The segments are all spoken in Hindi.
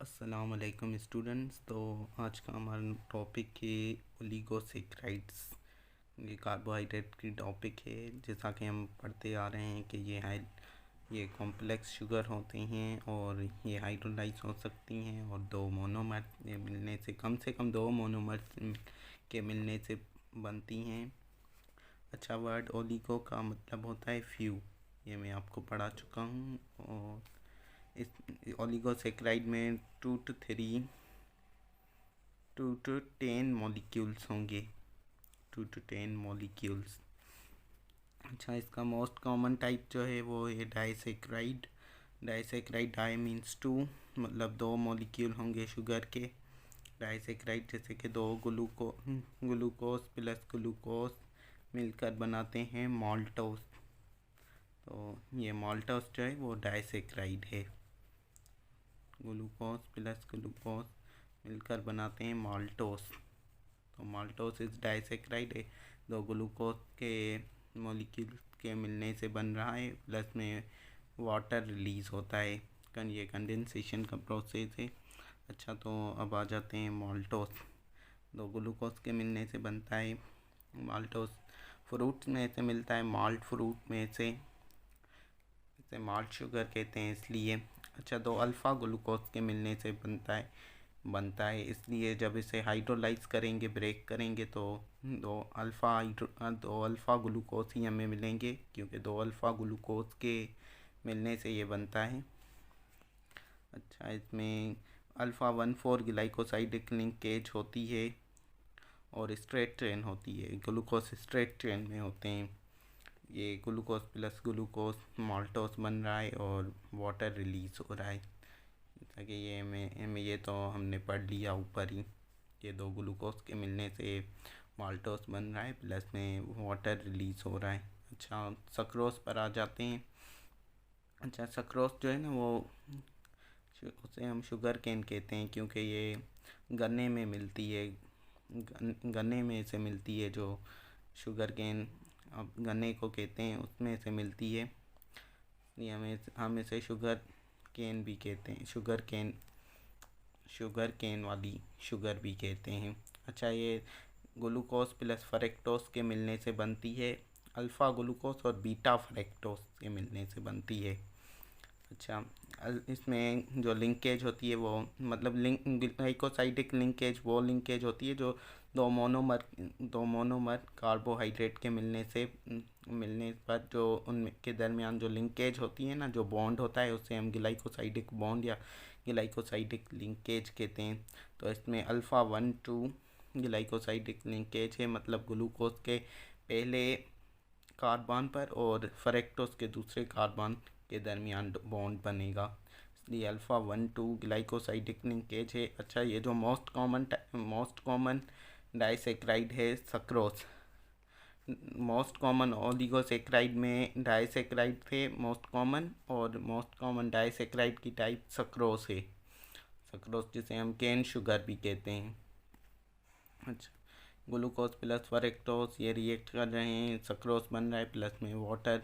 अस्सलाम वालेकुम स्टूडेंट्स। तो आज का हमारा टॉपिक है ओलिगोसेक्राइड्स। ये कार्बोहाइड्रेट की टॉपिक है। जैसा कि हम पढ़ते आ रहे हैं कि ये कॉम्प्लेक्स शुगर होते हैं और ये हाइड्रोलाइज हो सकती हैं और दो मोनोमर मिलने से कम दो मोनोमर के मिलने से बनती हैं। अच्छा, वर्ड ओलिगो का मतलब होता है फ्यू। ये मैं आपको पढ़ा चुका हूँ। और इस ओलिगोसेक्राइड में 2 to 10 मॉलिक्यूल्स होंगे। 2 to 10 मॉलिक्यूल्स। अच्छा, इसका मोस्ट कॉमन टाइप जो है वो है disaccharide. Disaccharide, di means two, मतलब दो मॉलिक्यूल होंगे शुगर के। डाइसेक्राइड जैसे कि दो ग्लूकोज प्लस ग्लूकोज मिलकर बनाते हैं माल्टोस। तो ये माल्टोस जो है वो डाइसेक्राइड है। ग्लूकोज प्लस ग्लूकोज मिलकर बनाते हैं माल्टोस। तो माल्टोस इस डाइसेक्राइड है। दो ग्लूकोज के मॉलिक्यूल के मिलने से बन रहा है, प्लस में वाटर रिलीज होता है। ये कंडेंसेशन का प्रोसेस है। अच्छा, तो अब आ जाते हैं माल्टोस। दो ग्लूकोज के मिलने से बनता है माल्टोस। फ्रूट में से मिलता है, माल्ट फ्रूट में से, इसे माल्ट शुगर कहते हैं इसलिए। अच्छा, दो अल्फ़ा ग्लूकोज के मिलने से बनता है इसलिए जब इसे हाइड्रोलाइज करेंगे, ब्रेक करेंगे, तो दो अल्फ़ा ग्लूकोज ही हमें मिलेंगे, क्योंकि दो अल्फ़ा ग्लूकोज के मिलने से ये बनता है। अच्छा, इसमें अल्फ़ा 1,4 ग्लाइकोसाइडिक लिंकेज होती है और स्ट्रेट चेन होती है। ग्लूकोज स्ट्रेट चेन में होते हैं। ये ग्लूकोज प्लस ग्लूकोज माल्टोस बन रहा है और वाटर रिलीज हो रहा है। जैसा कि ये तो हमने पढ़ लिया ऊपर ही। ये दो ग्लूकोज के मिलने से माल्टोस बन रहा है, प्लस में वाटर रिलीज हो रहा है। अच्छा, सक्रोज पर आ जाते हैं। अच्छा, सक्रोज जो है ना वो उसे हम शुगर केन कहते हैं, क्योंकि ये गन्ने में मिलती है। गन्ने में से मिलती है जो शुगर केन, अब गन्ने को कहते हैं, उसमें से मिलती है। ये हम इसे शुगर केन भी कहते हैं। शुगर केन वाली शुगर भी कहते हैं। अच्छा, ये ग्लूकोज प्लस फ्रक्टोज के मिलने से बनती है। अल्फ़ा ग्लूकोज और बीटा फ्रक्टोज के मिलने से बनती है। अच्छा, इसमें जो लिंकेज होती है वो, मतलब ग्लाइकोसाइडिक लिंकेज वो लिंकेज होती है जो दो मोनोमर कार्बोहाइड्रेट के मिलने पर जो उनके दरमियान जो लिंकेज होती है ना, जो बॉन्ड होता है, उसे हम ग्लाइकोसाइडिक बॉन्ड या ग्लाइकोसाइडिक लिंकेज कहते हैं। तो इसमें अल्फ़ा 1,2 ग्लाइकोसाइडिक लिंकेज है, मतलब ग्लूकोज के पहले कार्बन पर और फ्रक्टोज के दूसरे कार्बन के दरमियान बॉन्ड बनेगा, इसलिए अल्फ़ा 1,2 ग्लाइकोसाइडिक लिंकेज है। अच्छा, ये जो मोस्ट कॉमन डाइसेक्राइड है सक्रोज। मोस्ट कॉमन ओलिगोसेक्राइड में डाइसेक्राइड थे मोस्ट कॉमन, और मोस्ट कॉमन डाइसेक्राइड की टाइप सक्रोज है। सक्रोज जिसे हम केन शुगर भी कहते हैं। अच्छा, ग्लूकोज प्लस फ्रक्टोज ये रिएक्ट कर रहे हैं, सक्रोज बन रहा है, प्लस में वाटर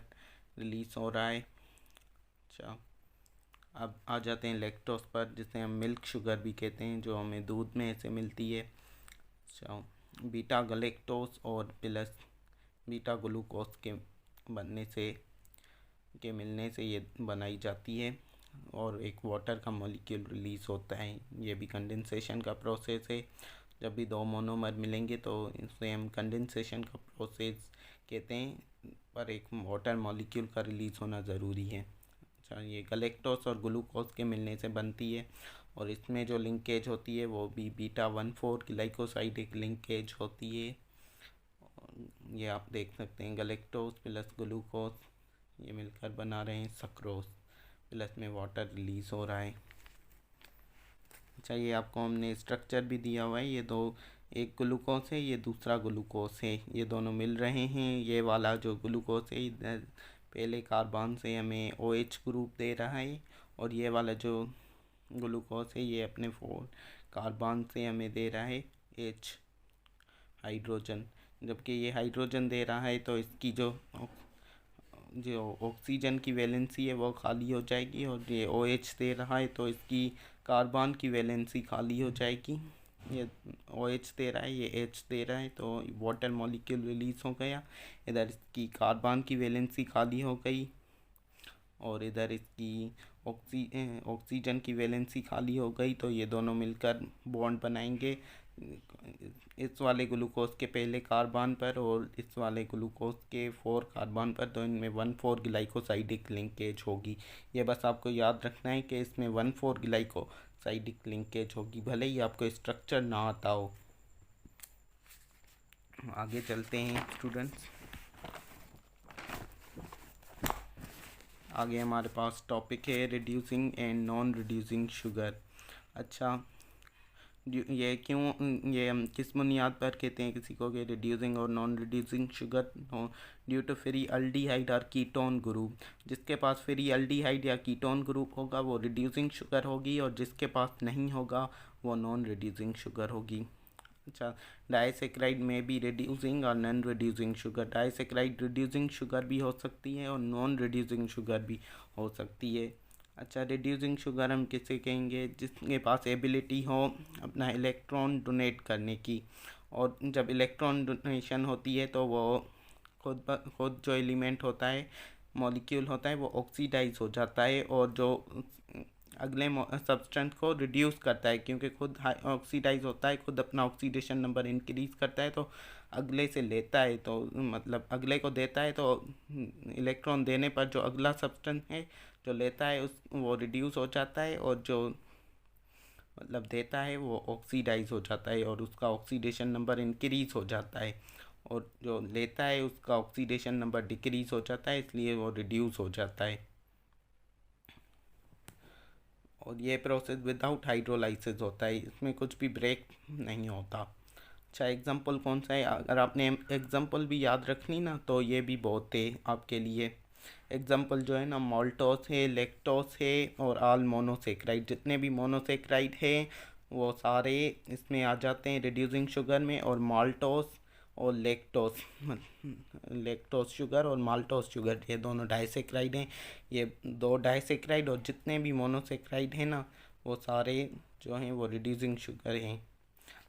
रिलीज हो रहा है। अच्छा, अब आ जाते हैं लैक्टोज पर, जिसे हम मिल्क शुगर भी कहते हैं, जो हमें दूध में से मिलती है। अच्छा, बीटा गलेक्टोज और प्लस बीटा ग्लूकोज के मिलने से ये बनाई जाती है और एक वाटर का मॉलिक्यूल रिलीज़ होता है। ये भी कंडेंसेशन का प्रोसेस है। जब भी दो मोनोमर मिलेंगे तो इसे हम कंडेंसेशन का प्रोसेस कहते हैं, पर एक वाटर मॉलिक्यूल का रिलीज़ होना ज़रूरी है। अच्छा, ये गलेक्टोस और ग्लूकोज के मिलने से बनती है और इसमें जो लिंकेज होती है वो भी बीटा 1,4 ग्लाइकोसाइडिक लिंकेज होती है। ये आप देख सकते हैं, गलेक्टोस प्लस ग्लूकोज ये मिलकर बना रहे हैं सक्रोज, प्लस में वाटर रिलीज़ हो रहा है। अच्छा, ये आपको हमने स्ट्रक्चर भी दिया हुआ है। ये दो, एक ग्लूकोज है, ये दूसरा ग्लूकोज है, ये दोनों मिल रहे हैं। ये वाला जो ग्लूकोज है इधर पहले कार्बन से हमें OH ग्रुप दे रहा है, और ये वाला जो ग्लूकोज है ये अपने 4 कार्बन से हमें दे रहा है H हाइड्रोजन। जबकि ये हाइड्रोजन दे रहा है, तो इसकी जो जो ऑक्सीजन की वैलेंसी है वो खाली हो जाएगी, और ये OH दे रहा है तो इसकी कार्बन की वैलेंसी खाली हो जाएगी। ये OH दे रहा है, ये H दे रहा है, तो वाटर मॉलिक्यूल रिलीज हो गया। इधर इसकी कार्बन की वैलेंसी खाली हो गई, और इधर इसकी ऑक्सीजन की वैलेंसी खाली हो गई, तो ये दोनों मिलकर बॉन्ड बनाएंगे इस वाले ग्लूकोज के पहले कार्बन पर और इस वाले ग्लूकोज के 4 कार्बन पर। तो इनमें 1,4 ग्लाइकोसाइडिक लिंकेज होगी। ये बस आपको याद रखना है कि इसमें 1,4 ग्लाइकोसाइडिक लिंकेज होगी, भले ही आपको स्ट्रक्चर ना आता हो। आगे चलते हैं स्टूडेंट्स। आगे हमारे पास टॉपिक है reducing and non reducing sugar. अच्छा, ये क्यों, ये हम किस बुनियाद पर कहते हैं किसी को कि रिड्यूसिंग और non reducing sugar? Due to free aldehyde और कीटोन ग्रुप। जिसके पास फ्री अल्डिहाइड या कीटोन ग्रुप होगा वो रिड्यूसिंग शुगर होगी, और जिसके पास नहीं होगा वो नॉन रिड्यूसिंग शुगर होगी। अच्छा, डाइसेक्राइड में भी रिड्यूसिंग और non reducing sugar. Disaccharide reducing sugar भी हो सकती है और नॉन रिड्यूसिंग शुगर भी हो सकती है। अच्छा, रिड्यूसिंग शुगर हम किसे कहेंगे? जिसके पास एबिलिटी हो अपना इलेक्ट्रॉन डोनेट करने की, और जब इलेक्ट्रॉन डोनेशन होती है तो वो खुद जो एलिमेंट होता है, मॉलिक्यूल होता है, वो ऑक्सीडाइज हो जाता है, और जो अगले सब्सटेंस को रिड्यूस करता है, क्योंकि खुद ऑक्सीडाइज होता है, खुद अपना ऑक्सीडेशन नंबर इंक्रीज करता है, तो अगले से लेता है, तो मतलब अगले को देता है, तो इलेक्ट्रॉन देने पर जो अगला सब्सटेंस है जो लेता है उस वो रिड्यूस हो जाता है, और जो मतलब देता है वो ऑक्सीडाइज हो जाता है, और उसका ऑक्सीडेशन नंबर इंक्रीज हो जाता है, और जो लेता है उसका ऑक्सीडेशन नंबर डिक्रीज हो जाता है, इसलिए वो रिड्यूस हो जाता है। और ये प्रोसेस विदाउट हाइड्रोलाइसिस होता है, इसमें कुछ भी ब्रेक नहीं होता। अच्छा, एग्जांपल कौन सा है? अगर आपने एग्जांपल भी याद रखनी ना तो ये भी बहुत है आपके लिए। एग्जांपल जो है ना, माल्टोस है, लैक्टोस है, और ऑल मोनोसेक्राइड। जितने भी मोनोसेक्राइड है वो सारे इसमें आ जाते हैं रिड्यूसिंग शुगर में। और माल्टोस और लैक्टोस शुगर और माल्टोस शुगर, ये दोनों डाइसेक्राइड हैं। ये दो डाइसेक्राइड और जितने भी मोनोसेक्राइड हैं ना वो सारे जो हैं वो रिड्यूसिंग शुगर हैं।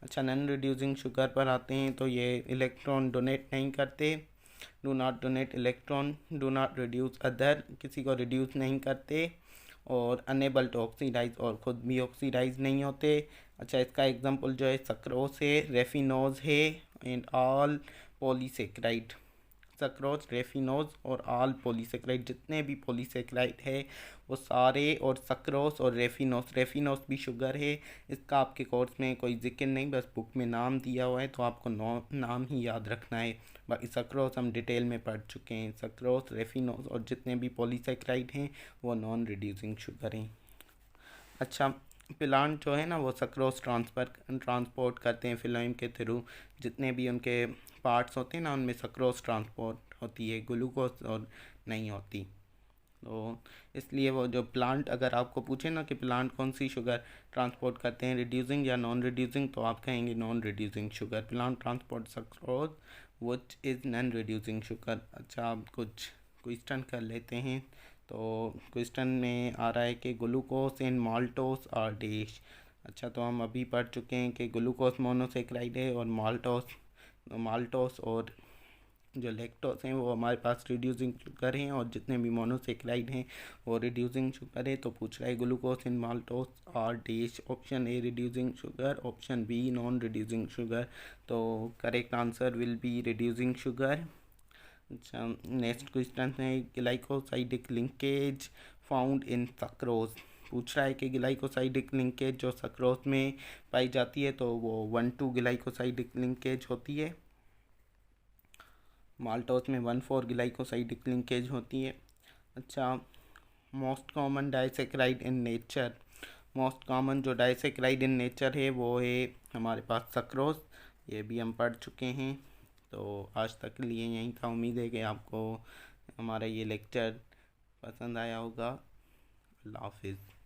अच्छा, नॉन रिड्यूसिंग शुगर पर आते हैं, तो ये इलेक्ट्रॉन डोनेट नहीं करते, do not donate electron, do not reduce other, किसी को रिड्यूस नहीं करते, और अनेबल टू ऑक्सीडाइज, और ख़ुद भी ऑक्सीडाइज नहीं होते। अच्छा, इसका एग्जांपल जो है सक्रोज है, रेफिनोज है, and all polysaccharide. Sucrose, raffinose और ऑल पॉलीसेक्राइड, जितने भी पॉलीसेक्राइड है वो सारे, और सक्रोज और रेफिनोज भी शुगर है। इसका आपके कोर्स में कोई जिक्र नहीं, बस बुक में नाम दिया हुआ है, तो आपको नाम ही याद रखना है। बाकी सक्रोज हम डिटेल में पढ़ चुके हैं। सक्रोज, रेफिनोज और जितने भी पॉलीसेक्राइड हैं वो नॉन रिड्यूसिंग शुगर हैं। अच्छा, प्लांट जो है ना वो सक्रोज ट्रांसपोर्ट करते हैं फिलोइम के थ्रू। जितने भी उनके पार्ट्स होते हैं ना उनमें सक्रोज ट्रांसपोर्ट होती है, ग्लूकोज और नहीं होती। तो इसलिए वो जो प्लांट, अगर आपको पूछे ना कि प्लांट कौन सी शुगर ट्रांसपोर्ट करते हैं, रिड्यूसिंग या नॉन रिड्यूसिंग, तो आप कहेंगे non reducing sugar. Plant transport sucrose which is non reducing sugar. अच्छा, आप कुछ क्वेश्चन कर लेते हैं। तो क्वेश्चन में आ रहा है कि glucose and maltose are dash. अच्छा, तो हम अभी पढ़ चुके हैं कि ग्लूकोज मोनोसेक्राइड है, और माल्टोस और जो लैक्टोस हैं वो हमारे पास रिड्यूसिंग शुगर हैं, और जितने भी मोनोसेक्राइड हैं वो रिड्यूसिंग शुगर है। तो पूछ रहा है glucose in maltose are dash. Option A reducing sugar, option B non reducing sugar. तो correct answer will be reducing sugar. अच्छा, नेक्स्ट क्वेश्चन है glycosidic linkage found in sucrose. पूछ रहा है कि ग्लाइकोसाइडिक लिंकेज जो सक्रोज में पाई जाती है तो वो 1,2 ग्लाइकोसाइडिक लिंकेज होती है। माल्टोस में 1,4 ग्लाइकोसाइडिक लिंकेज होती है। अच्छा, most common disaccharide in nature. Most common जो डाइसेक्राइड इन नेचर है वो है हमारे पास सक्रोज। ये भी हम पढ़ चुके हैं। तो आज तक के लिए यहीं था। उम्मीद है कि आपको हमारा ये लेक्चर पसंद आया होगा। अल्लाह हाफिज़।